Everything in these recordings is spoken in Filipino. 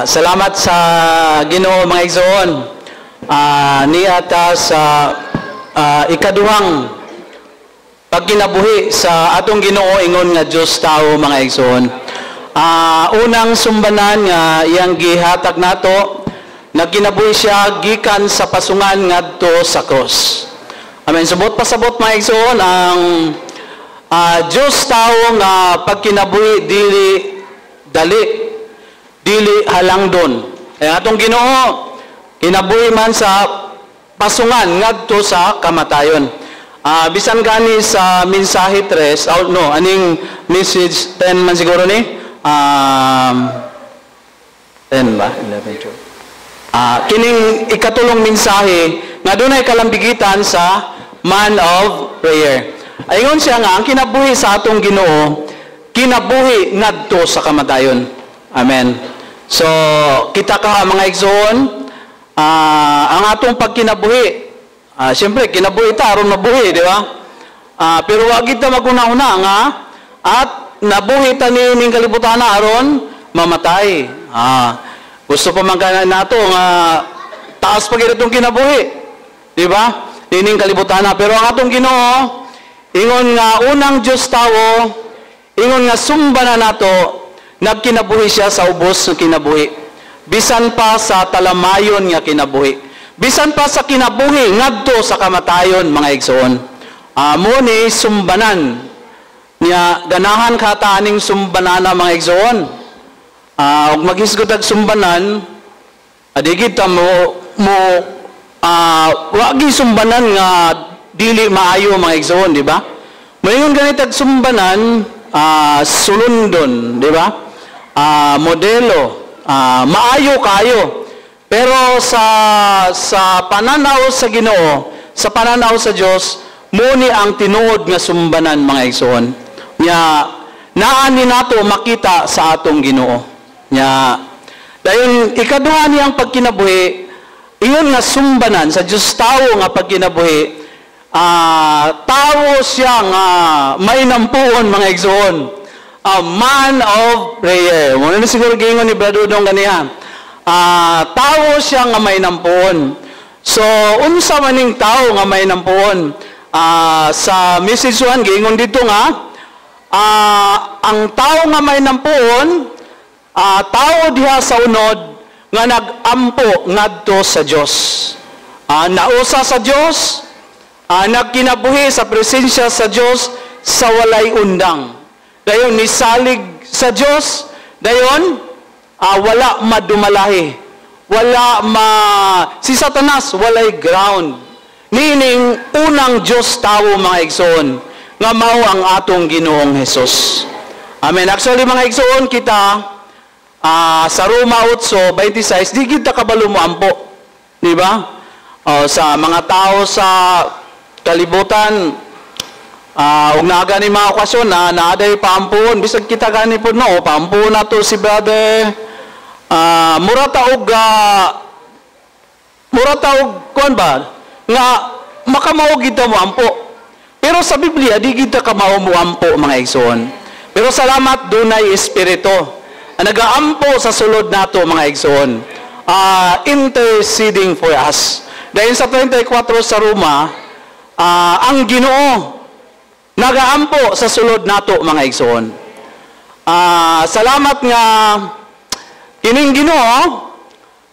Salamat sa Ginoo mga igsoon. Niata sa ikaduhang pagkinabuhi sa atong Ginoo ingon nga Dios tao mga igsoon. Unang sumbanan nga iyang gihatag nato, nagkinabuhi siya gikan sa pasungan ngadto sa cross. Amen. Subot pasabot mga igsoon ang Dios tao nga pagkinabuhi dili halangdon. Atong Ginoo kinabuhi man sa pasungan ngadto sa kamatayon. Bisan gani sa mensahe 3, aning message 10 man siguro ni 10 ba 11 kining ikatulong mensahe nga dunay kalambigitan sa man of prayer. Ayun siya nga ang kinabuhi sa atong Ginoo kinabuhi ngadto sa kamatayon. Amen. So, kita ka mga igsoon, ang atong pagkinabuhi, siyempre, kinabuhi ta, aron mabuhi, di ba? Pero wag kita maguna-una nga, at nabuhi ta ning kalibutan na aron mamatay. Gusto pa man nato nga taas pa gid itong kinabuhi, di ba? Ning kalibutan na. Pero ang atong Ginoo, ingon nga unang Dios tawo, ingon nga sumba na nato, nagkinabuhi siya sa ubos ng kinabuhi. Bisan pa sa talamayon nga kinabuhi. Bisan pa sa kinabuhi ngadto sa kamatayon mga igsoon. Mo ni sumbanan niya ganahan ka taning sumbanana mga igsoon. Og maghisgot og sumbanan adigid ta mo wagi sumbanan nga dili maayo mga igsoon, di ba? Mayon ganitag sumbanan sulundon, di ba? Modelo, maayo kayo. Pero sa pananaw sa Ginoo, sa pananaw sa Dios, muni ang tinuod nga sumbanan mga igsoon. Nya naani nato makita sa atong Ginoo. Nya dayon ikaduha niyang pagkinabuhi, iyon nga sumbanan sa Dios tawo nga pagkinabuhi. Tawo siya nga may nampuon mga igsoon. A man of prayer. Muna na siguro gingon ni Brado Dong ganiha. Tawo siya nga may nampuon. So, unsa maning tawo nga may nampuon? Sa message 1, gingon dito nga, ang tawo nga may nampuon, tawo diha sa unod, nga nag-ampo ngadto sa Dios. Nausa sa Dios, nagkinabuhi sa presensya sa Dios sa walay undang. Dayon nisalig sa Dios, dayon wala madumalahi. Si Satanas walay ground. Meaning unang Dios tawo mga igsoon nga mao ang atong Ginoong Hesus. Amen. Actually mga igsoon kita sa Roma 8:26 di kita kabalo mo ampo. Di ba? Sa mga tao sa kalibutan ug naga ni mga okasyon na naaday paampun bisag kita gani pud no paampun na to si brother mura taog kuan ba nga makamaog kita mo ampo. Pero sa Biblia di kita kamao mo ampo mga igsoon. Pero salamat dunay espiritu nagaampo sa sulod nato mga igsoon, interceding for us. Dahil sa 34 sa Roma, ang Ginoo nagaampo sa sulod nato mga igsoon. Salamat nga kining Ginoo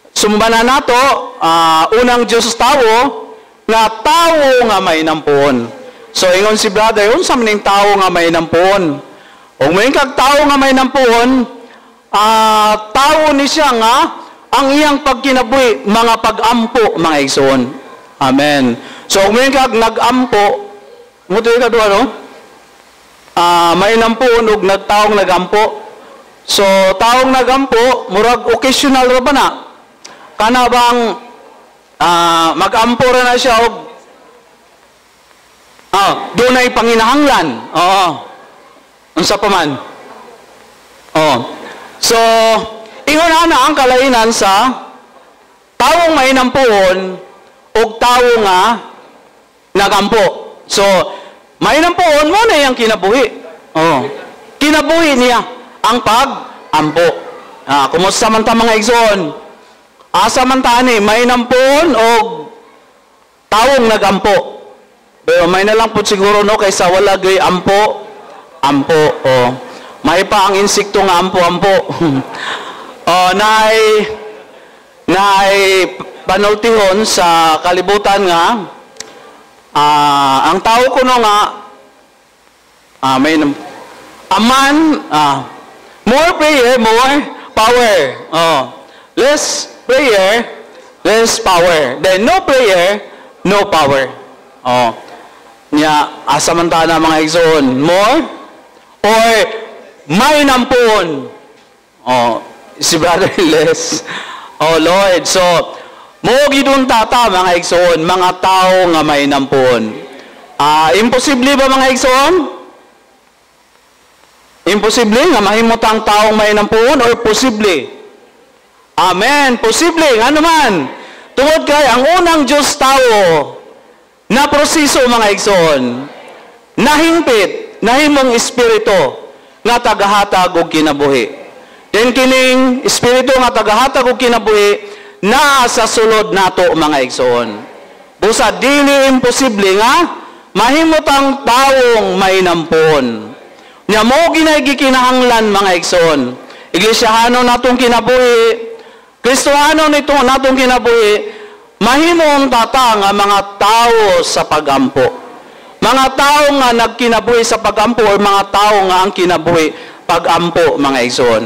sumbanan nato unang Dios tawo nga tawo nga may nampuon. So ingon si brother, unsa maning tawo nga may nampuon? Og may kag tawo nga may nampuon, tawo ni siya nga ang iyang pagkinabuhi mga pag-ampo mga igsoon. Amen. So may kag nag-ampo muto ka duha no? May nampuon og nagtaong nagampo. So taong nagampo murag occasional ra ba na? Kana bang mag-ampo ra na siya og dunay panginahanglan. Oo. Unsa pa man? So ingon ana ang kalainan sa tawong may nampuon og tawo nga nagampo. So, may nampuon mo na yung kinabuhi. Kinabuhi niya ang pag-ampo. Kumusta man ta mga igsoon? Asa man ta ni may nampon o tawong nagampo. Pero may na lang po siguro no kaysa wala gay ampo. May pa ang insekto nga ampo. Naay panultihon sa kalibutan nga ang tao ko no nga more prayer, more power. Less prayer, less power. Then no prayer, no power. Asamantala mga igsoon, more or may nampun. Si Brother less. Lord. So, mo gidun tata mga igsoon, mga tao nga may nampun. Imposible ba mga igsoon? Imposible nga mahimot ang taong may nampun or posible? Amen. Posible. Nga naman. Tungod kay ang unang Diyos tao na proseso mga igsoon, nahimpit, nahimong espiritu nga tagahatag og kinabuhi. Then kining espiritu nga tagahatag og kinabuhi naa sa sulod nato mga igsoon. Busa dili imposible nga mahimot ang taong may nampun. Nya mo ginay gikinahanglan mga igsoon. Iglesyahano natong kinabuhi, Kristohano nito natong kinabuhi, mahimong tata nga mga tao sa pagampo. Mga tao nga nagkinabuhi sa pagampo o mga tao nga ang kinabuhi pagampo mga igsoon.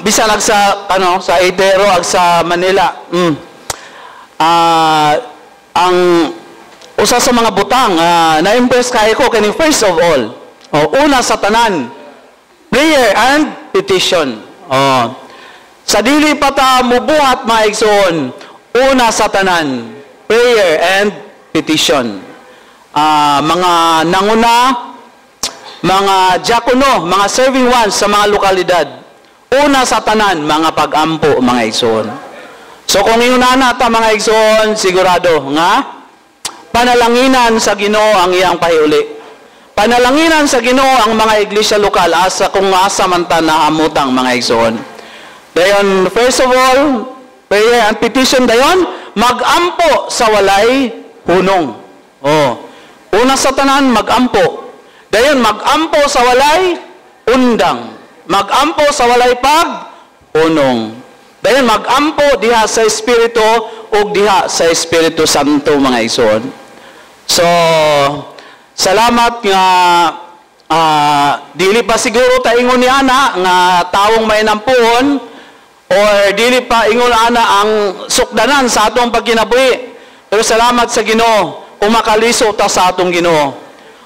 Bisan ag sa sa Idero ag sa Manila. Ang usa sa mga butang na-impress kay ko kani first of all. Una sa tanan, prayer and petition. Sa dili pa ta mubuhat mga igsoon, una sa tanan, prayer and petition. Mga nanguna, mga diakono, mga serving ones sa mga lokalidad, una sa tanan, mga pag-ampo mga igsoon. So kung inuna ta mga igsoon, sigurado nga panalanginan sa Ginoo ang iyang pahiuli. Panalanginan sa Ginoo ang mga iglesia lokal asa kung asa man ta nahamutang mga igsoon. Dayon, first of all, prayer and petition dayon, mag-ampo sa walay hunong. Una sa tanan, mag-ampo. Dayon, mag-ampo sa walay undang. Mag-ampo sa walay pag-unong. Dayon, mag-ampo diha sa Espiritu o diha sa Espiritu Santo mga igsoon. So, salamat nga dili pa siguro ta ingon ni ana nga taong may nampuon or dili pa ingon ana ang sukdanan sa atong pagkinabuhi. Pero salamat sa Ginoo kung makaliso ta sa atong Ginoo.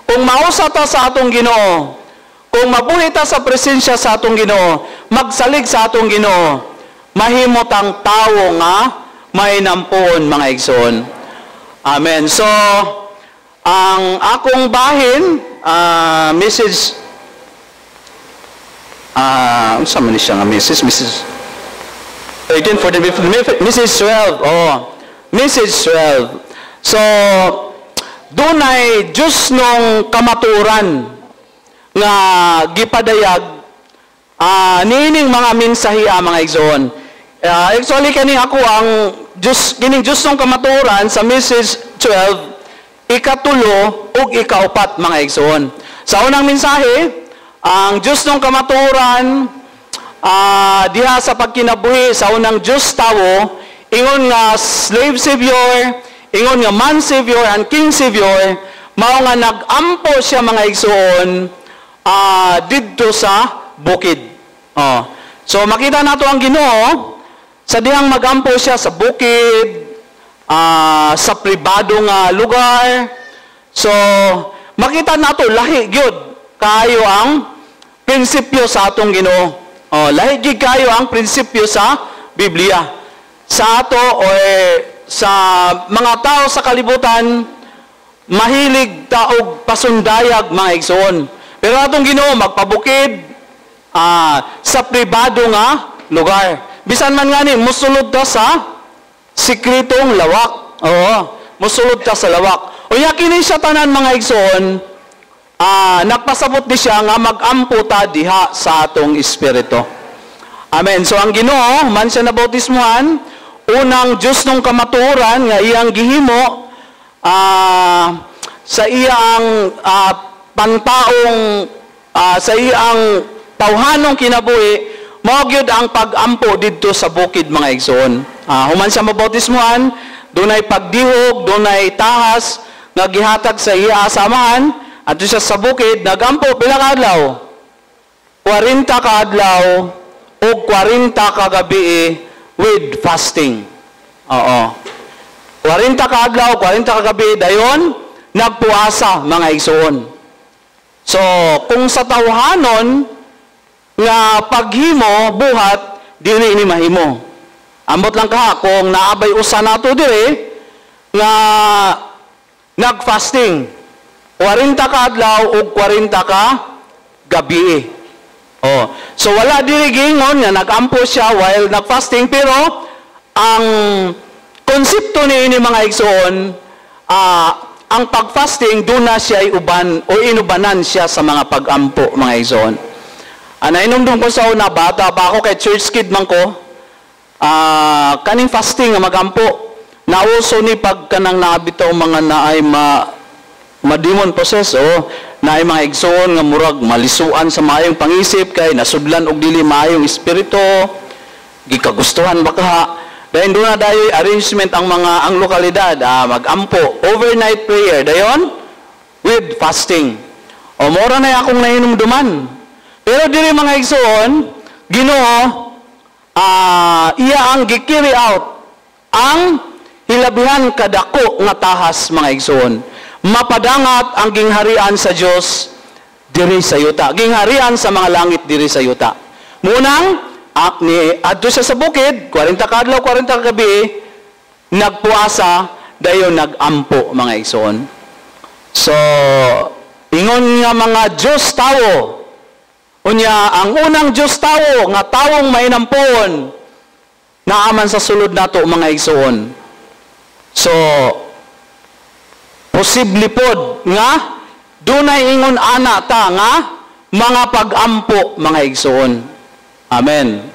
Kung mausa ta sa atong Ginoo, kung mabuhi ta sa presensya sa atong Ginoo, magsalig sa atong Ginoo, mahimot ang tawo nga may nampuon mga igsoon. Amen. So, ang akong bahin, Mrs. Unsa man siya nga Mrs. 13 for the Mrs. 12. Mrs. 12. So, dunay Diyos nung kamaturan nga gipadayag nining mga mensahiya mga igsoon. Actually kani ako ang kining Diyos nung kamaturan sa Mrs. 12 ikatulo ug ikaupat mga igsoon. Sa unang mensahe, ang Diyos ng kamaturan diha sa pagkinabuhi sa unang Diyos tawo, ingon nga slave savior, ingon nga man savior and king savior, mao nga nag-ampo siya mga igsoon didto sa bukid. So makita nato ang Ginoo sa dihang mag-ampo siya sa bukid, sa pribado nga lugar. So, makita nato lahi gyud kayo ang prinsipyo sa atong Ginoo. Lahi gyud kayo ang prinsipyo sa Biblia. Sa ato o sa mga tao sa kalibutan, mahilig taog pasundayag mga igsoon. Pero atong Ginoo magpabukid sa pribado nga lugar. Bisan man nga ni musulod ta sa sikretong lawak. Musulod ta sa lawak. Unya kini sa tanan mga igsoon, nagpasabot di siya nga magampo ta diha sa atong espiritu. Amen. So ang Ginoo man siya nabautismuhan, unang Diyos nung kamatuoran nga iyang gihimo sa iyang pantaong sa iyang tawhanong kinabuhi, mao gyud ang pag-ampo didto sa bukid mga igsoon. Human siya mabautismuhan, dunay pagdihog, dunay tahas nga gihatag sa iya samahan, adto siya sa bukid nagampo pila ka adlaw? 40 ka adlaw o 40 ka gabi with fasting. Oo. 40 ka adlaw, 40 ka gabi dayon nagpuasa mga igsoon. So, kung sa tawhanon nga paghimo buhat dili ni mahimo. Ambot lang ka kung naabay usa nato dire nga nag-fasting 40 ka adlaw o 40 ka gabi. Oh, so wala diri gingon nga nagampo siya while nag-fasting, pero ang konsepto ni mga igsoon, ang pag-fasting duna siya ay uban o inubanan siya sa mga pag-ampo mga igsoon. Nainumdum ko sa una, bata pa ako kay church kid man ko, kaning fasting nga magampo nauso ni pagkanang nabitaw mga naay madimon possess naay mga igsoon nga murag malisuan sa maayong pangisip kay nasudlan og dili maayong espiritu, gikagustuhan baka dahil doon na dayoy arrangement ang lokalidad magampo overnight prayer dayon with fasting. Mora na akong nahinumduman. Pero diri mga igsoon, Ginoo iya ang gi-carry out ang hilabihan kadako nga tahas mga igsoon. Mapadangat ang gingharian sa Dios diri sa yuta. Gingharian sa mga langit diri sa yuta. Munang adto siya sa bukid, 40 ka adlaw, 40 ka gabi, nagpuasa dayon nagampo mga igsoon. So, ingon nga mga Dios tawo. Unya, ang unang Diyos tawo, nga tawong mainampon, naaman sa sulod nato mga igsoon. So, posible pod nga, dunay ingon ana ta nga, mga pag-ampo mga igsoon. Amen.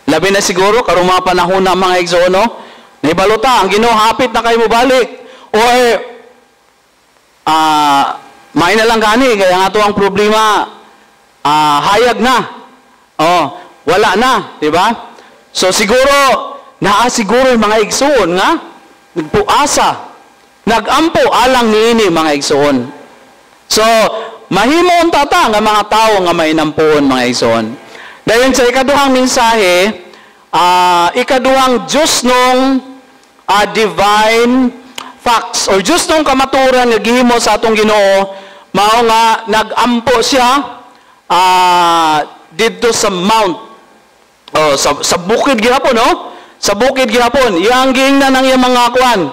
Labi na siguro, karong mga panahon na mga igsoon, no? Naibalota, ang Ginoo hapit na kayo mo balik. Or, may na lang gani, kaya nga to ang problema, hayag na. Wala na, di ba? So siguro siguro yung mga igsoon nga nagpuasa, nagampo alang niini mga igsoon. So mahimo tata nga mga tao nga may nampuon mga igsoon. Dayon sa ikaduhang mensahe, ikaduhang Diyos nung divine facts or Diyos nung kamaturan nga gihimo sa atong Ginoo, mao nga nagampo siya dito sa mount sa bukid gihapon, no? Sa bukid gihapon iyang giingnan ang iyang mga kuan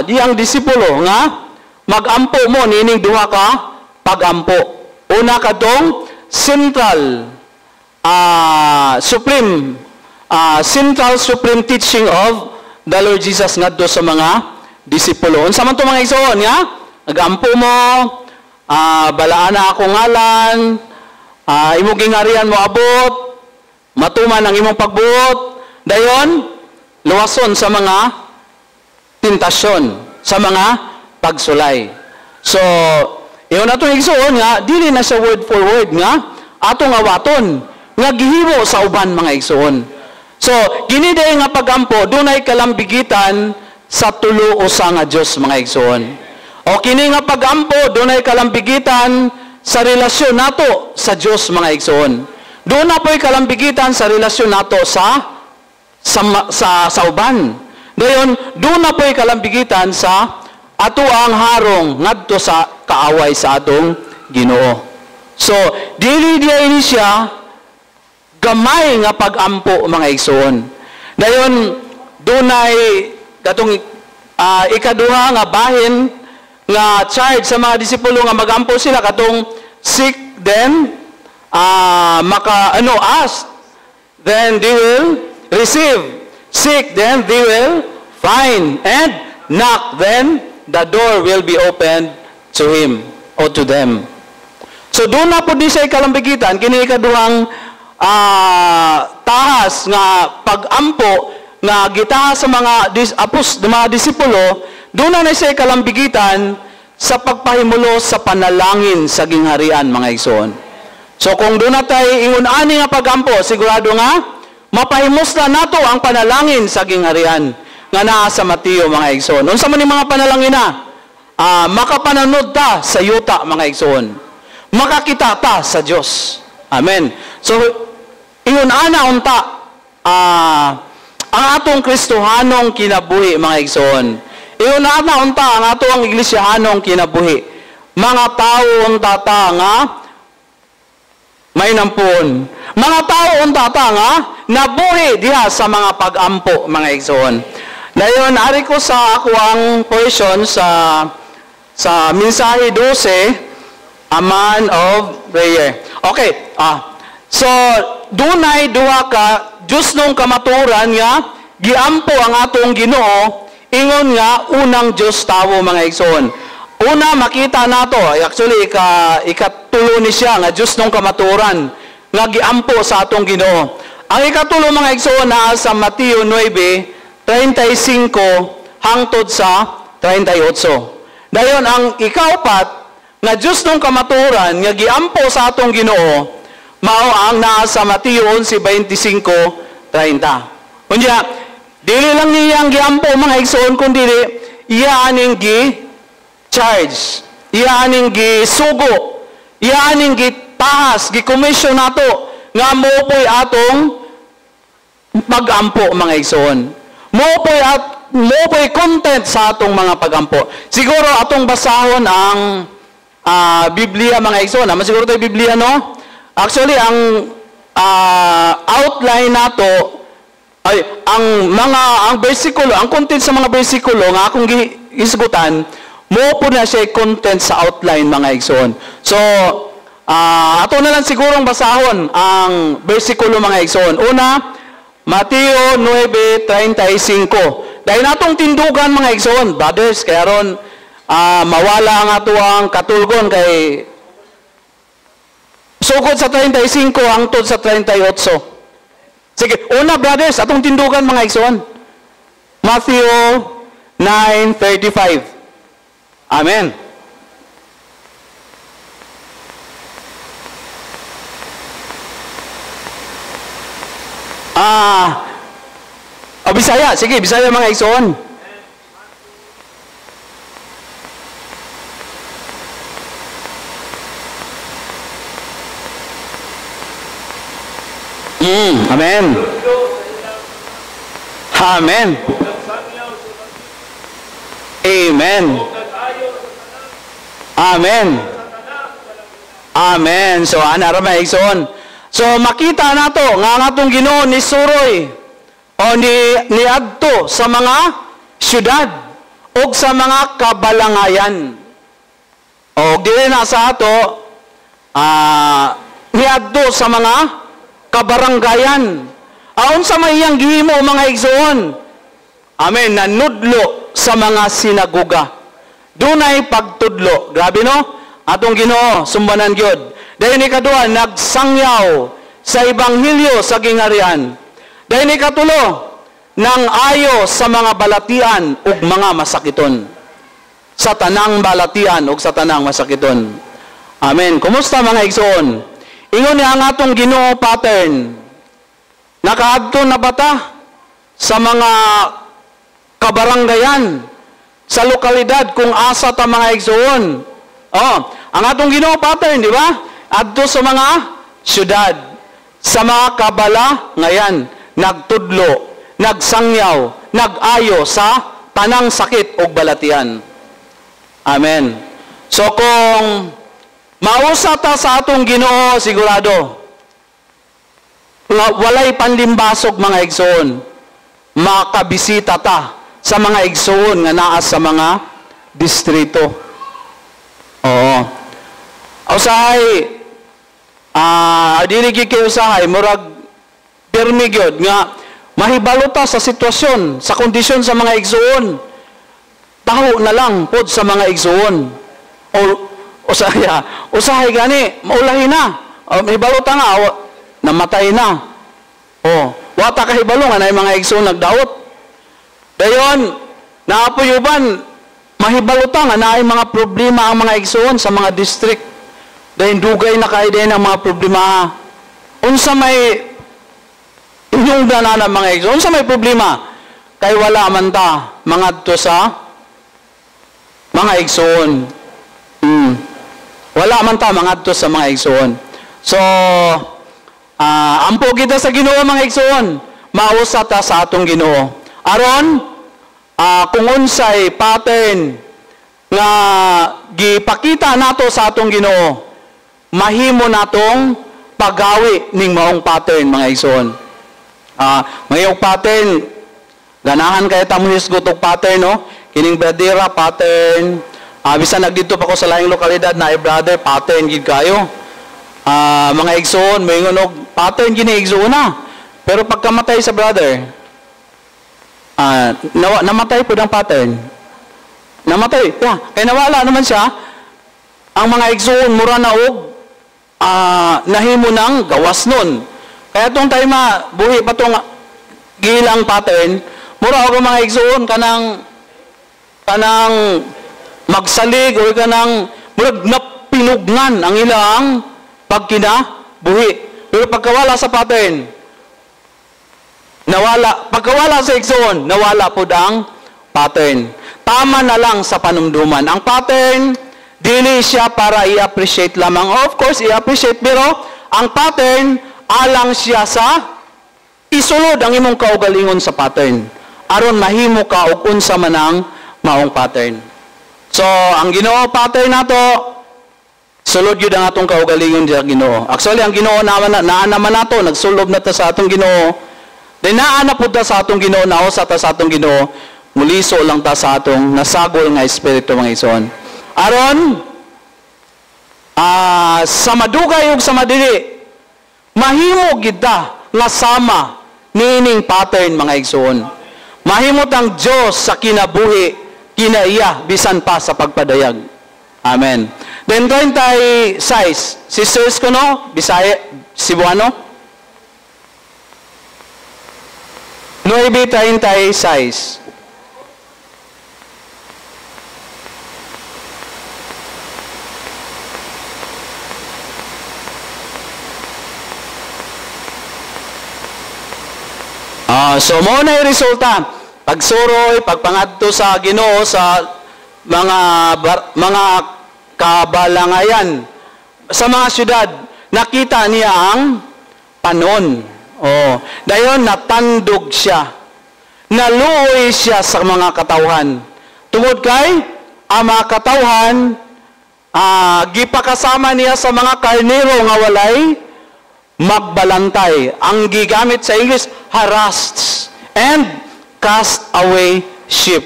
iyang disipulo nga magampo mo nining duha ka pagampo. Una kadtong central supreme teaching of the Lord Jesus ngadto sa mga disipulo. Unsa man to mga igsoon nga nagampo mo, balaan na akong ngalan, imong gingharian mo abot, matuman ang imong pagbuot, dayon luwason sa mga tentasyon, sa mga pagsulay. So, iyon na itong igsoon nga, dili na sa word for word nga, atong awaton, nga gihimo sa uban mga igsoon. So, giniday nga pagampo, dunay kalambigitan sa tulo usa nga Dios mga igsoon. O kini nga pagampo, dunay kalambigitan sa relasyon nato sa Dios mga igsoon. Doon na po'y kalambigitan sa relasyon nato sa uban. Dayon, doon na po'y kalambigitan sa ato ang harong ngadto sa kaaway sa atong Ginoo. So, dili ini siya gamay nga pagampo mga igsoon. Dayon, dunay katong ikaduha nga bahin nga charge sa mga disipulo nga magampo sila katong seek then ask then they will receive, seek then they will find, and knock then the door will be opened to him. o to them. So doon na po di siya ikalambigitan, kini ikaduhang tahas nga pag-ampo nga gitahas sa mga disipulo, doon na siya ikalambigitan sa pagpahimulo sa panalangin sa gingharian, mga igsoon. So kung doon na tayo ingun-ani nga pag-ampo, sigurado nga mapahimos na nato ang panalangin sa gingharian nga naa sa Mateo, mga igsoon. Unsa man ni mga panalangin na? Makapananod ta sa yuta, mga igsoon. Makakita ta sa Dios. Amen. So ingun-ana unta ang atong Kristohanong kinabuhi, mga igsoon. Ingun-ana unta ang atong Iglesyahanong kinabuhi. Mga tao unta ta nga may nampun. Mga tao unta ta nga nabuhi diha sa mga pag-ampo, mga igsoon. Dayon ari ko sa ako ang portion sa mensahe 12, a man of prayer. Okay, so dunay duha ka Diyos nung kamaturan nga giampo ang atong Ginoo, ingon nga unang Diyos tawo, mga igsoon. Una makita nato, actually ikatulo ni siya nga Diyos nung kamaturan nga giampo sa atong Ginoo. Ang ikatulo, mga igsoon, na sa Mateo 9:35 hangtod sa 38. Dayon ang ikaupat nga Diyos nung kamaturan nga giampo sa atong Ginoo mao ang naa sa Mateo 11:25-30. Unya, dili lang niyang giampo, mga igsoon, kundi iya aning gi-charge, iya aning gisugo, iya aning gitahas, gi-commission nato nga moopoy atong pag-ampo, mga igsoon. Moopoy content sa atong mga pag-ampo. Siguro atong basahon ang Biblia, mga igsoon. Masiguro tayo Biblia, no? Actually, ang outline nato ay ang bersikulo, ang content sa mga bersikulo nga akong isgutan, mo po na siya content sa outline, mga igsoon. So, ato na lang sigurong basahon ang bersikulo, mga igsoon. Una, Mateo 9:35. Dahil natong tindugan, mga igsoon, brothers, kaya ron mawala ang ato ang katulgon kay sugod sa 35 hangtod sa 38. Sige, una, brothers, atong tindugan, mga igsoon. Matthew 9:35. Amen. Bisaya. Sige, Bisaya, mga igsoon. Amen. Amen. Amen. Amen. Amen. So, ana ra, mga igsoon. So, makita nato nga ang atong Ginoo ni suroy o ni adto sa mga syudad o sa mga kabalangayan. O dili na sa ato ni adto sa mga kabaranggayan. Aon sa mayang gihimo, mga igsoon. Amen. Nanudlo sa mga sinagoga. Dunay pagtudlo. Grabe, no? Atong Ginoo, sumbanan gyud. Dahil ni kaduha, nagsangyaw sa Ebanghelyo sa gingharian. Dahil ni katulo, nang ayo sa mga balatian ug mga masakiton. Sa tanang balatian ug sa tanang masakiton. Amen. Kumusta, mga igsoon? Ingon niya ang atong Ginoo pattern. Nakaadto na bata sa mga kabaranggayan, sa lokalidad kung asa ta, mga igsoon. Ang atong Ginoo pattern, di ba? Adto sa mga syudad, sa mga kabalangayan, nagtudlo, nagsangyaw, nag-ayo sa tanang sakit o balatian. Amen. So kung mausa ta sa atong Ginoo, sigurado, walay panlimbasog, mga igsoon, makabisita ta sa mga igsoon nga naa sa mga distrito. Oo. Usahay, dili kayo usahay, murag pirmi gyud nga mahibalo ta sa sitwasyon, sa kondisyon sa mga igsoon. Taho na lang pod sa mga igsoon. usahay gani, maulahi na. Hibalo ta nga, namatay na. Wata ka hibalo nga na yung mga igsoon nagdaot. Dayon, naapuyuban, mahibalo ta nga na yung mga problema ang mga igsoon sa mga district. Dayon, dugay na kayo din ang mga problema. Unsa may inyong dana ng mga igsoon, unsa may problema? Kay wala man ta, mangadto sa mga igsoon. Wala man ta, mangadto sa mga igsoon. So, ampo kita sa Ginoo mga igsoon, mausa ta sa atong Ginoo. Aron, kung unsay pattern nga gipakita nato sa atong Ginoo, mahimo natong pagawi ning maong pattern mga igsoon. Mayong pattern, ganahan kayo ta mo hisgot og pattern, no? Kining bradera pattern, bisan nagdito pa ko sa laing lokalidad na brother pattern gid kayo. Mga igsoon, mayingon og pattern gini igsoon na. Pero pagkamatay sa brother, namatay po ang pattern. Namatay. Kaya nawala naman siya. Ang mga igsoon, mura na og nahimo ng gawas nun. Kaya itong tayo buhi pa itong gilang pattern, mura og mga igsoon kanang magsalig o kanang murag napinugnan ang ilang pagkinabuhi. Pero pagkawala sa pattern, nawala. Pagkawala sa igsoon, nawala po ang pattern. Tama na lang sa panumduman. Ang pattern, dili siya para i-appreciate lamang. Of course, i-appreciate, pero ang pattern, alang siya sa isulod ang imong kaugalingon sa pattern. Aron mahimo ka og unsa man ang maong pattern. So, ang Ginoo pattern nato, sulod yun ang atong kaugalingon sa Ginoo. Actually, ang Ginoo naanaman nato, nagsulob na ta sa atong Ginoo. Then naana po ta sa atong Ginoo, nausa ta sa atong Ginoo, muliso lang ta sa atong nasagol nga espiritu mga igsoon. Aron, sa madugay ug sa madili, mahimo kita nga sama niining pattern mga igsoon. Mahimot ang Diyos sa kinabuhi, kinaiya, bisan pa sa pagpadayag. Amen. Then 26, sisters ko no, Bisaya, Cebuano. 9:36. So mo na yung resulta. Pagsuroy, pagpangadto sa Ginoo sa mga kabalangayan sa mga syudad, nakita niya ang panon. Dayon natandog siya. Naluoy siya sa mga katawhan. Tungod kay ang mga katawhan gipakasama niya sa mga karnero nga walay magbalantay. Ang gigamit sa English, harassed and cast away sheep.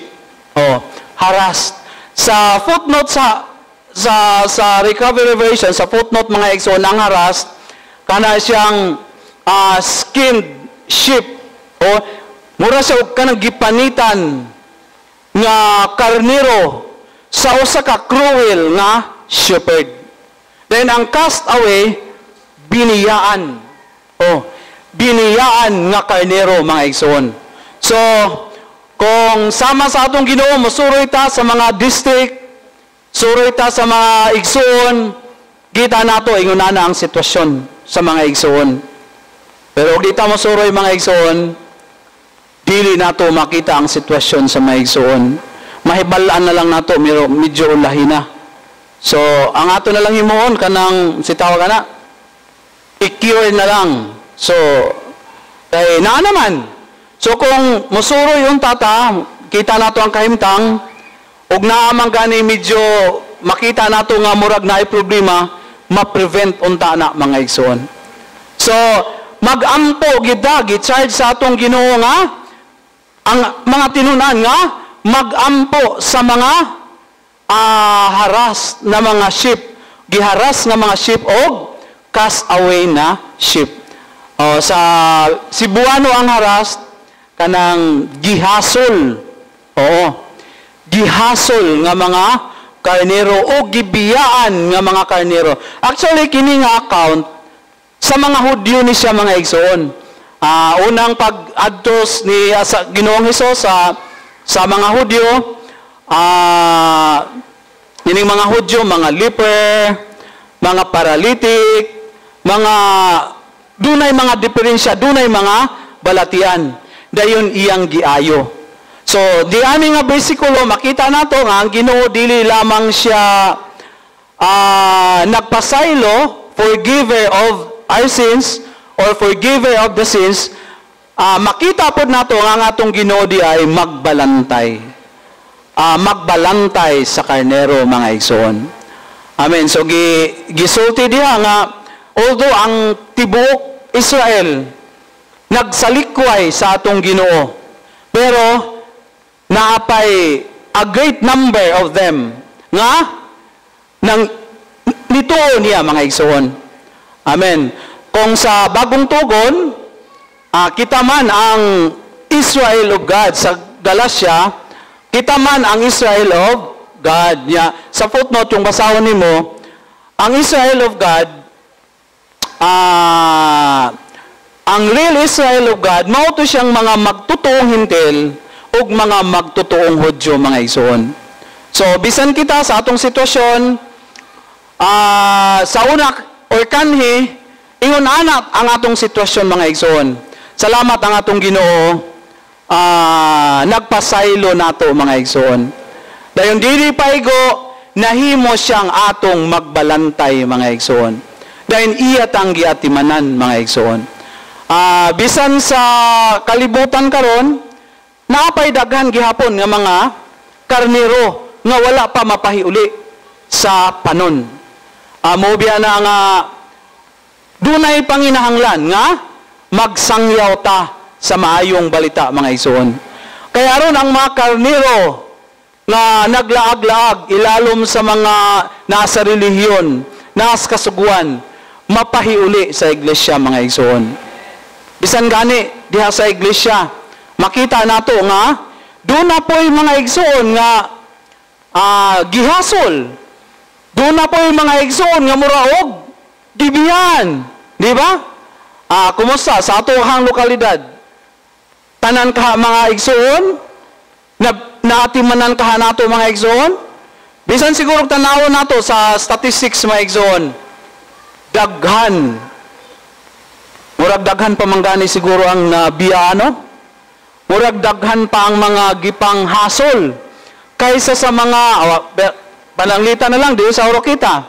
Harassed. Sa footnote sa recovery version, sa footnote mga igsoon, ang harassed, kana siyang skinned sheep. Mura siya og kanang gipanitan nga karnero sa usa ka cruel nga shepherd. Then ang cast away, biniyaan. Biniyaan nga karnero mga igsoon. So, kung sama sa atong Ginoo, musuroy ta sa mga district, suroy ta sa mga igsoon, kita nato inguna na ang sitwasyon sa mga igsoon. Pero kung di ta musuroy mga igsoon, dili nato makita ang sitwasyon sa mga igsoon. Mahibalaan na lang nato, medyo ulahi na. So, ang ato na lang himuon kanang sitawag na, i-cure na lang. So, kay naa naman. So, kung musuroy yung tata, kita nato ang kahimtang, ug naamang gani medyo makita nato nga murag na problema, ma-prevent unta na mga igsoon. So, mag-ampo gida, gi-charge sa atong Ginoo nga, ang mga tinunan nga, mag-ampo sa mga haras na mga sheep, giharas na mga sheep o cast away na sheep. Sa Cebuano ang haras, kanang gihasol. Gihasol nga mga karnero o gibiyaan nga mga karnero. Actually, kini nga account sa mga Hudyo ni siya mga igsoon. Unang pag-adtos ni Ginoong Hesus sa mga Hudyo, ining mga Hudyo, mga leper, mga paralytic, dunay mga diferensya, dunay mga balatian. Dayon iyang giayo. So, di ani nga bersikulo, makita nato nga ang Ginoo dili lamang siya nagpasaylo, forgiver of our sins, or forgiver of the sins. Makita po nato nga ang atong Ginoo di ay magbalantay. Magbalantay sa karnero, mga igsoon. Amen. So, gisulti diha nga, although ang tibuok Israel nagsalikway sa atong Ginoo, pero naapay a great number of them nga nituo niya, mga igsoon. Amen. Kung sa bagong tugon, kita man ang Israel of God sa Galatia, kita man ang Israel of God niya. Sa footnote yung basahon nimo, ang Israel of God, ang real Israel of God, mao to siyang mga magtutuong hintil ug mga magtutuong Hudyo, mga igsoon. So, bisan kita sa atong sitwasyon, sa una or kanhi, ingon anak ang atong sitwasyon, mga igsoon. Salamat ang atong Ginoo, nagpasaylo nato, mga igsoon. Dayon dili paigo, nahimo siyang atong magbalantay, mga igsoon. Dayon iya tang giatimanan, mga igsoon. Bisan sa kalibutan karon, naapay daghan gihapon nga mga karnero nga wala pa mapahiuli sa panon. Mobiya na nga dunay panginahanglan nga magsangyaw ta sa maayong balita, mga igsoon. Kaya aron ang mga karnero nga naglaag-laag ilalom sa mga nasa relihiyon, nasa kasuguan, mapahiuli sa iglesia, mga igsoon. Bisan gani diha sa iglesia, makita nato nga doon na po yung mga igsoon nga gihasol. Doon na po yung mga igsoon nga muraog gibiyan, di ba? Kumusta sa atong lokalidad? Tanan ka mga igsoon, naatimanan ka nato, mga igsoon. Bisan siguro tanawon nato sa statistics, mga igsoon, daghan. Murag daghan pa manggani siguro ang biyano. Murag daghan pa ang mga gipang hasol kaysa sa mga pananglita na lang diyo sa Orokita.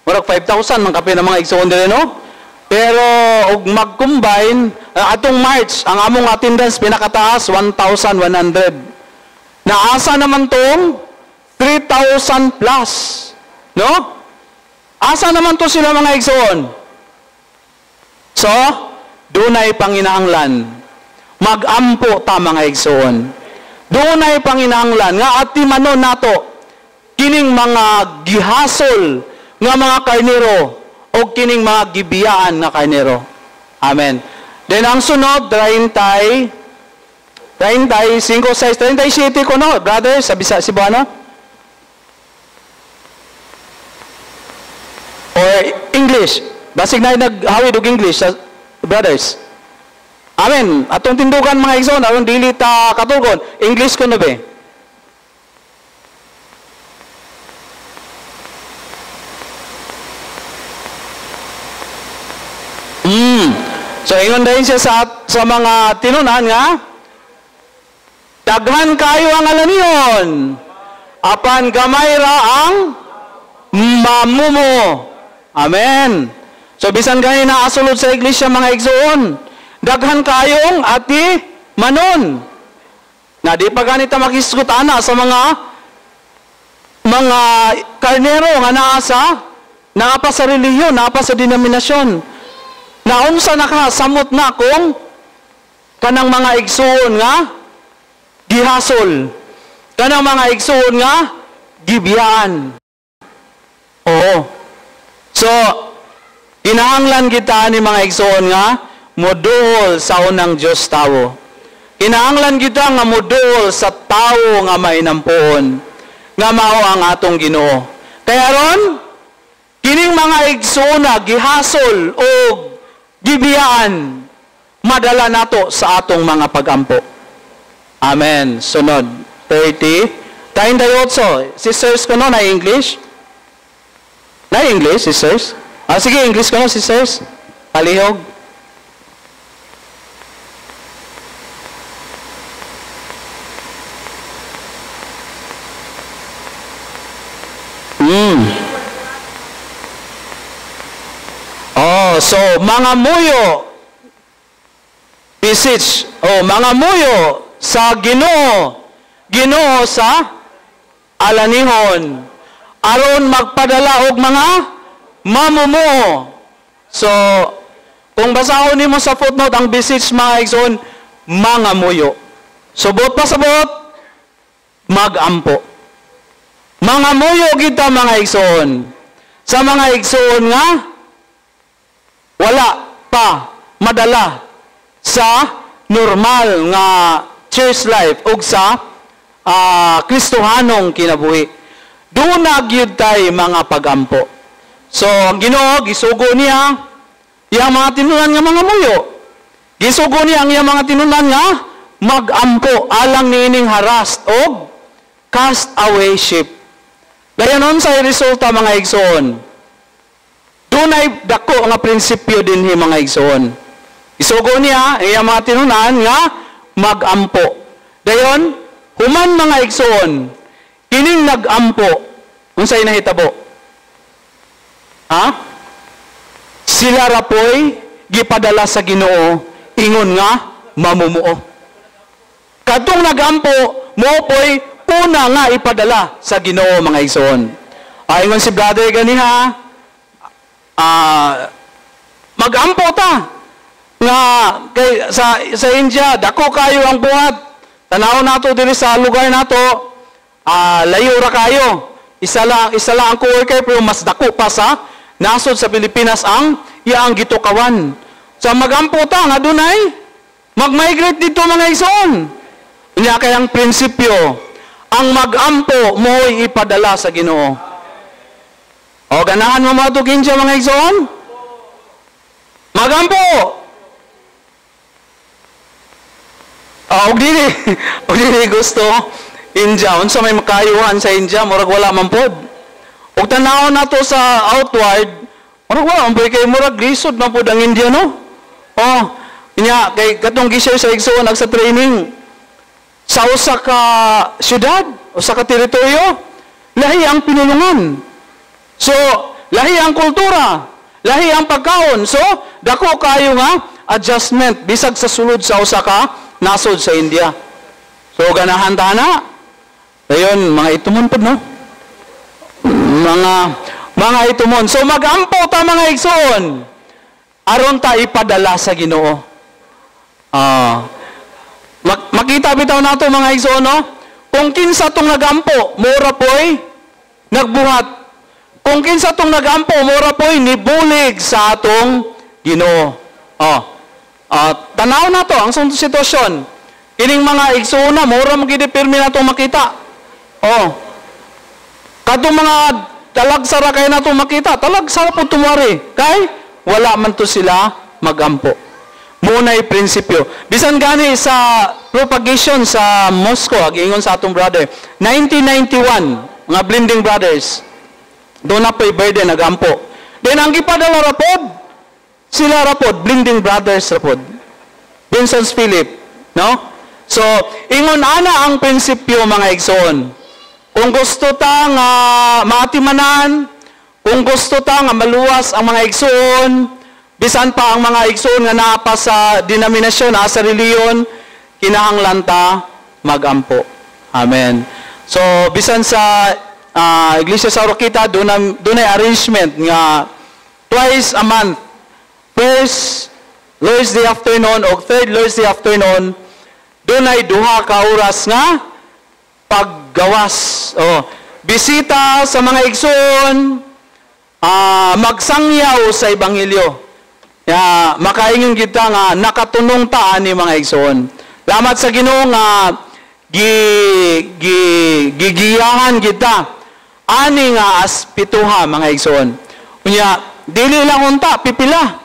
Murag 5,000 man kape ng mga igsoon dili, no? Pero og mag-combine atong March, ang among attendance pinakataas 1,100. Naasa naman tong 3,000 plus, no? Asa naman to sila, mga igsoon? So, dunay panginahanglan. Mag-ampo ta, mga igsoon. Dunay panginahanglan nga atimanon nato kining mga gihasol nga mga karnero o kining mga gibiyaan nga karnero. Amen. Then ang sunod, 35, 6, 37 ko, no? Brother, sa Cebuano? Or English? Basig na naghawid og English, brothers. Amen. Atong tindugan, mga igsoon, aron dili ta katugon. English ko na be. So, ingon dahil siya sa mga tinunan nga, daghan kayo ang alaniyon, apan gamay ra ang mamumo. Amen. So, bisan gani na asulod sa iglesia, mga igsoon, daghan kayong ati manon. Na di pa ganita makisgutana sa mga karnero nga naapa sa relihiyon, naapa sa denominasyon. Naunsa nakasamot na kung kanang mga igsoon nga gihasol, kanang mga igsoon nga gibiyaan. Oo. So, kinahanglan kita ni mga igsoon nga moduol sa unang Diyos tawo. Kinahanglan kita nga moduol sa tawo nga may nampuon. nga mao ang atong Ginoo. Kaya ron, kining mga igsoona gihasol o gibiyaan madala nato sa atong mga pagampo. Amen. Sunod 30. 38. Sisters ko no na English? Na English, sisters? Sige, English ko no, sisters. Palihog. So, mga muyo, beseech, mga muyo sa Ginoo, Ginoo sa alanihon, aron magpadala og mga mamumuo. So, kung basahon nimo sa footnote ang beseech mga igsoon, mga muyo. So, bot pa sa bot, magampo. Mga muyo kita mga igsoon. Sa mga igsoon nga, wala pa madala sa normal nga church life o sa Kristohanong kinabuhi. Doon nagyud tay mga pagampo. So, ang Ginoo, gisugo niya iyang mga tinunan nga mga muyo. Gisugo niya ang iyang mga tinunan nga magampo alang niining harassed o cast away sheep. Dayon sa resulta mga igsoon. Dunay dako nga prinsipyo dinhi mga igsoon. Isugo niya ang mga tinunan nga magampo. Dayon, human mga igsoon, kining nagampo, unsay nahitabo? Sila rapoy gipadala sa Ginoo ingon nga mamumuo. Kadtong nagampo, mo poy una nga ipadala sa Ginoo mga igsoon. Ingon si brother ganiha, magampo ta nga kay sa India dako kayo ang buhat. Tanaw nato diri sa lugar nato, layo ra kayo. Isa lang ang coworker pero mas dako pa sa nasod sa Pilipinas ang iyaang gitukawan. Sa magampo ta nga dunay mag-migrate dito mga igsoon. Unya kay ang prinsipyo, ang magampo mo'y ipadala sa Ginoo. O, ganahan mo matugin siya mga igsoon? Magampo! Og dili gusto, India. Unsa may makayuhan sa India, murag wala man pod. Og tanaw na to sa outward, murag wala man pod, kay murag lisod man pod ang India, no? Inya, kay katong gisyo sa igsoon, sa training, sa usa ka syudad, usa ka teritoryo, lahi ang pinulungan. So, lahi ang kultura, lahi ang pagkaon. So, dako kayo nga adjustment bisag sa sulod sa usa ka nasod sa India. So, ganahan ta na. Dayon, mga itumon pod no. Mga itumon. So, magampo ta mga igsoon. Aron ta ipadala sa Ginoo. Makita bitaw nato mga igsoon no. Kung kinsa tong nagampo, mura poy nagbuhat. Kung kinsa tong nagampo, mura po'y nibulig sa atong Ginoo. Tanaw na to, ang sitwasyon. Kining mga igsoona, mura magidipirmi na itong makita. Katong mga talagsara kayo na itong makita, talagsara po tumari. Kay, wala man to sila magampo. Muna'y prinsipyo. Bisan gani sa propagation sa Moscow, agingon sa atong brother, 1991, mga Blending Brothers, doon na po'y burden, nagampo. Then, ang gipadala rapod, sila rapod, Blending Brothers rapod. Vincent Philip, no? So, ingon ana ang prinsipyo mga igsoon. Kung gusto ta nga maatimanan, kung gusto ta nga maluwas ang mga igsoon, bisan pa ang mga igsoon nga naapa sa denominasyon, sa reliyon, kinahanglan ta magampo. Amen. So, bisan sa Iglesia sa Oroquita, doon ay arrangement nga twice a month. First Thursday afternoon o third Thursday afternoon, doon ay duha ka oras nga paggawas. Bisita sa mga igsoon, magsangyaw sa Ebanghelyo. Makaingin kita nga nakatunong taan ni mga igsoon. Lamat sa Ginoo nga gigiyahan kita ani nga as pituha mga igsoon. Unya dili lang unta pipila.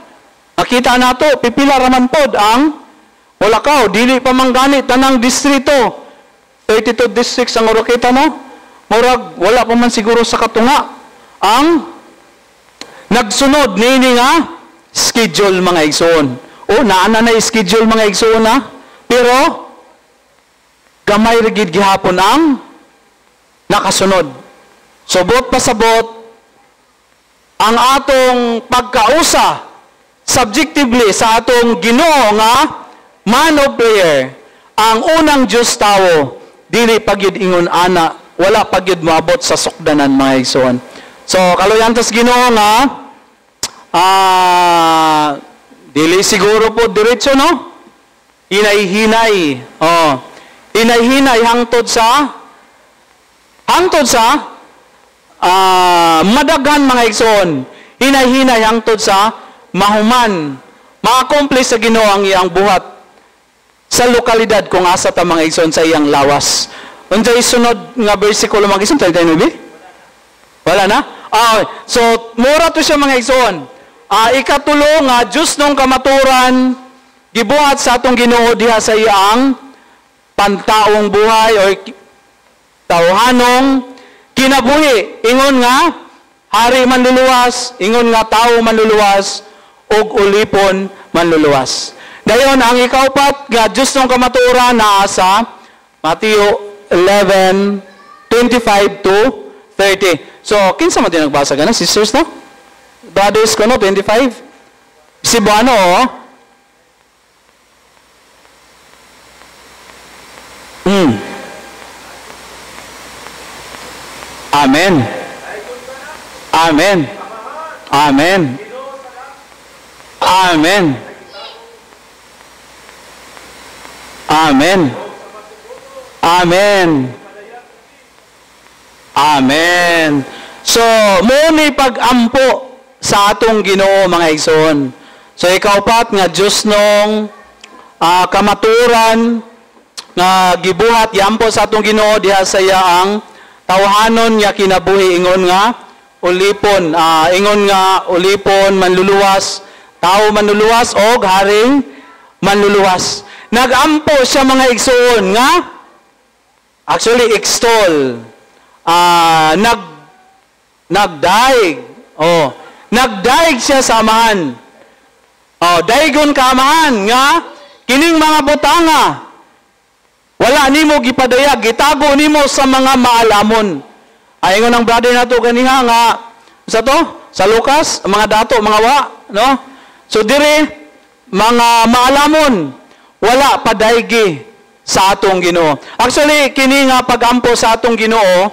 Makita nato pipila raman pod ang Bolacao, dili pa manggani tanang distrito. 32 districts ang kita no. Murag wala pa man siguro sa katunga ang nagsunod nini nga schedule mga igsoon. O naana na schedule mga igsoon na. Pero gamay rigid gihapon ang nakasunod. Subot pasabot ang atong pagkausa subjectively sa atong Ginoo nga man of prayer, ang unang Diyos tao, dili pagyud ingon ana, wala pagyud moabot sa sukdanan mga igsoon. So kaluyantas Ginoo nga dili siguro po diretso no? Hinay-hinay. Hinay-hinay hangtod sa madaghan mga igsoon. Hinay-hinay hangtod sa mahuman, ma-accomplish sa Ginoo ang iyang buhat sa lokalidad kung asa ta mga igsoon sa iyang lawas. Unsay sunod nga bersikulo mga igsoon tayo nubi? Wala na? So mura to siya mga igsoon. Ikatulo nga Diyos nung kamaturan gibuhat sa atong Ginoo diha sa iyang pantaong buhay o tawhanong kinabuhi. Ingon nga hari manluluwas, ingon nga tao manluluwas, og ulipon manluluwas. Dayon ang ikaupat nga Diyos nung kamaturan naa sa Mateo 11:25 to 30. So kinsa man din nagbasa kana sisters no? Brothers ko no 25. Si Buano Amen. Amen. Amen. Amen. Amen. Amen. Amen. So, muni pag-ampo sa atong Ginoo mga igsoon. So, ikaupat nga Diyos nung kamaturan nga gibuhat yampo sa atong Ginoo diha sa iyaang tawhanon nga kinabuhi ingon nga ulipon manluluwas, tao manluluwas og haring manluluwas. Nagampo siya mga igsoon nga actually extol nagdaig nagdaig siya sa amahan. Daigon ka amahan nga kining mga butanga wala nimo gipadayag, gitago nimo sa mga maalamon. Ingon ang brother nato kaniha nga sa to sa Lucas, mga dato, mga wa, no? So dire mga maalamon wala padaygi sa atong Ginoo. Actually kini nga pagampo sa atong Ginoo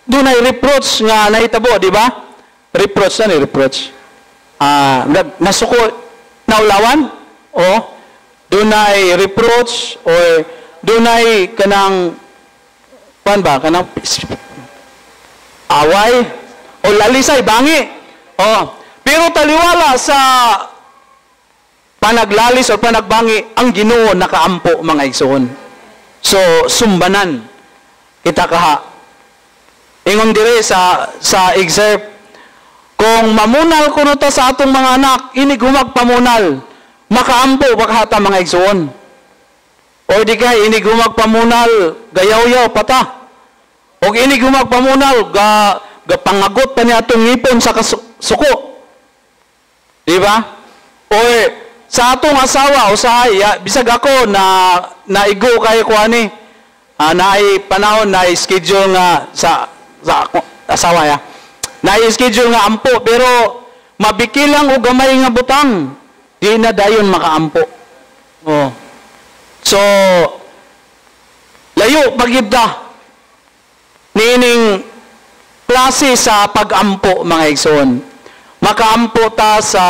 dunay reproach nga nahitabo, di ba? Reproach na ni reproach. Nasuko naulawan dunay reproach o dunay kanang kanang away o lalisay bangi. Pero taliwala sa panaglalis o panagbangi ang Ginoo nakaampo mga igsoon. So sumbanan kita kaha. Ingon dire sa excerpt, kung mamunal kuno ta sa atong mga anak, ini gumagpamunal. Makaampo bakata mga igsoon. O di kay ini gumagpamunal gayaw-yaw pata. O ini gumagpamunal pangagot pa niya atong ngipon sa suko. Di ba? O sa atong asawa usahay bisag ako na naigo kay ko ani. Naay panahon na schedule nga sa asawa Naay schedule nga ampo pero mabikilang og gamay nga butang. Di na dayon makaampo. So, layo pagibda nining klase sa pag-ampo mga igsoon. Makaampo ta sa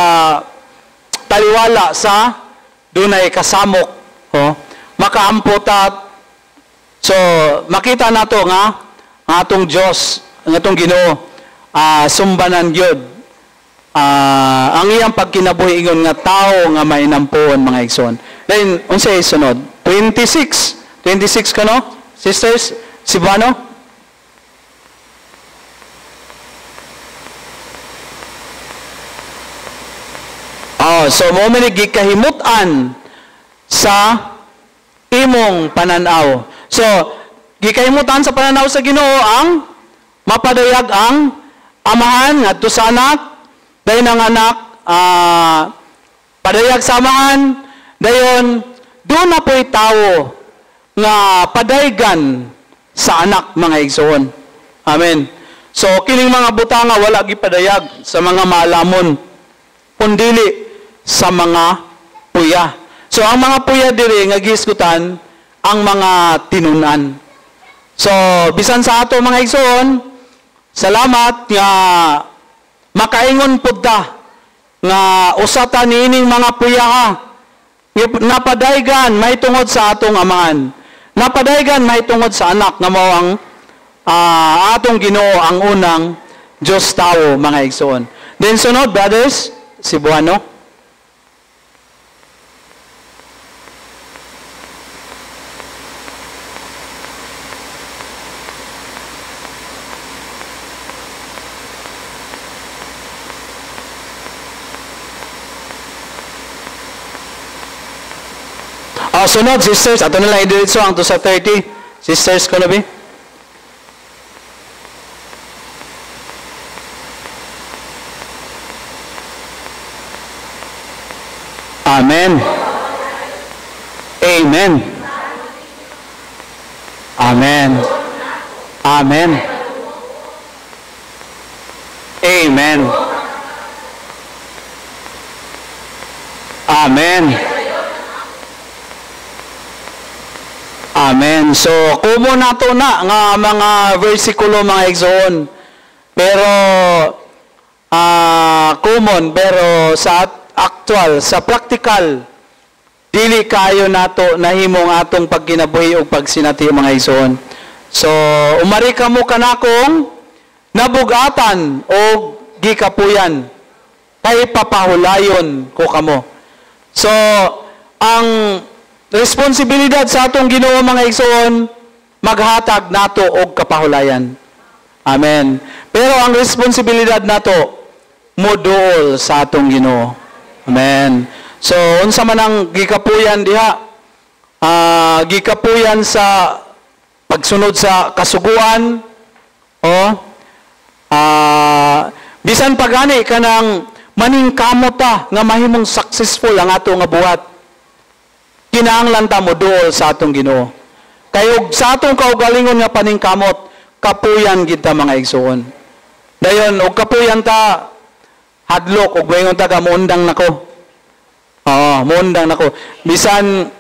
taliwala sa dunay kasamok. Makaampo ta so makita nato nga atong Dios, ang atong Ginoo sumbanan gyud. Ang iyang pagkinabuhi ingon nga tao nga mainampuon mga igsoon. Then, unsay sunod? 26. 26 ka, no? Sisters, si Bano? So, mo gikahimutan sa imong pananaw. So, gikahimutan sa pananaw sa Ginoo ang mapadayag ang amahan ngadto sa anak, dayon ang anak padayag sa amahan, dayon doon na po'y tao nga padaygan sa anak, mga igsoon. Amen. So, kining mga butanga wala gipadayag sa mga maalamon, kundili sa mga puya. So, ang mga puya diri nga giisgutan ang mga tinunan. So, bisan sa ato mga igsoon, salamat nga makaingon pud ta nga usata niining mga puya ha. Napadaygan may tungod sa atong amahan. Napadaygan may tungod sa anak nga mao ang atong Ginoo ang unang Diyos tao, mga igsoon. Then sunod, brothers, si Buano. Sunod, sisters, ato na lang idiritso ang to sa 30. Sisters ko na ba? Amen. Amen. Amen. Amen. Amen. Amen. Amen. So, kumo nato na nga mga versikulo, mga igsoon. Pero, common, pero sa actual, sa practical, dili kayo nato nahimong atong pagkinabuhi o pagsinati, mga igsoon. So, umari ka mo kanakong nabugatan o gikapuyan. Kay papahulayon ko kamo. So, ang responsibilidad sa atong Ginoo, mga igsoon, maghatag nato og kapahulayan. Amen. Pero ang responsibilidad nato moduol sa atong Ginoo. Amen. So unsa man ang gikapuyan diha? Gikapuyan sa pagsunod sa kasuguan, bisan pagani kanang maningkamot ta nga mahimong successful ang ato nga buhat. Kinahanglan ta moduol sa atong Ginoo. Kay sa atong kaugalingon nga paningkamot, kapuyan gid ta, mga igsoon. Dayon og kapuyan ta hadlok og bayon ta ka muundang nako. Muundang nako. Bisan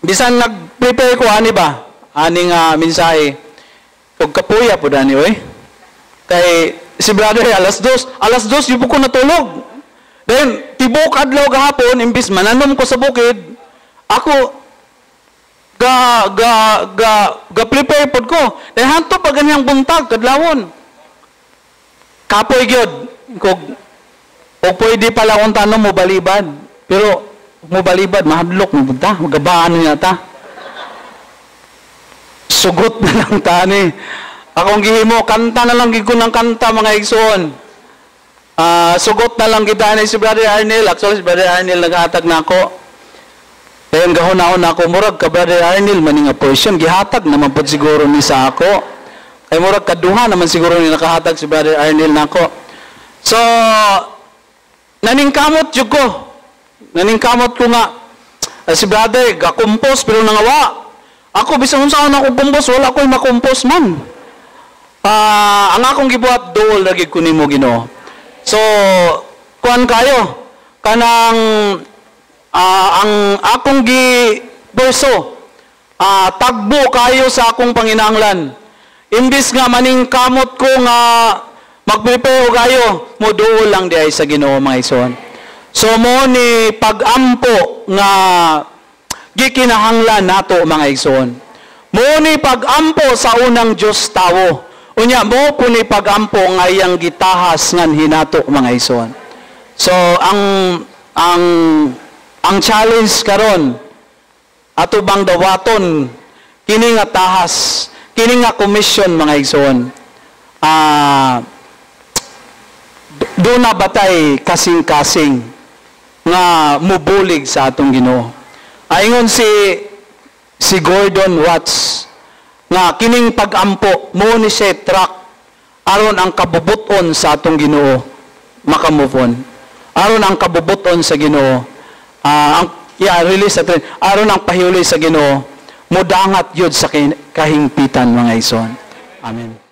nag-prepare ko ani ba? Ani nga mensahe. Og kapuya pud ani oy. Kay si brother alas 2 yupo ko natulog. Then tibok adlaw gahapon imbis mananom ko sa bukid. Ako prepare pod ko. Dahil hanto pa ganyang buntag kadlawon. Kapoy gyud kog pwede pala kung tanong mo balibad. Pero mo balibad mahadlok mo ta, magabaan niya ta. Sugot na lang ta ni. Akong gihimo kanta na lang gid ko ng kanta, mga igsoon. Sugot na lang kita ni si Brother Arnel. Actually si Brother Arnel naghatag nako. Dayon gahon-ahon ako, murag ka Brother Arnel maning nga portion gihatag naman pud siguro ni sa ako. Kay murag kaduha naman siguro ni nakahatag si Brother Arnel nako. So naningkamot jud ko. Naningkamot ko nga si brother ga-compose pero nangawa. Ako bisan unsa ako compose wala ko'y ma-compose man. Ang akong gibuhat duol lagi ko nimo, Ginoo. So kuan kayo kanang ang akong giberso, tagbo kayo sa akong panginahanglan. Imbis nga maningkamot ko nga magprepare kayo, moduol lang di ay sa Ginoo, mga igsoon. So mo ni pag-ampo nga gikinahanglan nato, mga igsoon. Mo ni pag-ampo sa unang Dios tawo. Unya mo po ni pag-ampo nga iyang gitahas ngan hinato, mga igsoon. So ang Ang challenge karon ato bang dawaton kini nga tahas, kini nga komisyon mga igsoon. Do na batay kasing-kasing nga mubulig sa atong Ginoo. Ingon si Gordon Watts nga kining pag-ampo mo ni siya track aron ang kabubuton sa atong Ginoo makamove on. Aron ang kabubuton sa Ginoo release sa trend. Aron ang pahiuli sa Ginoo mudangat yun sa kahingpitan mga igsoon. Amen.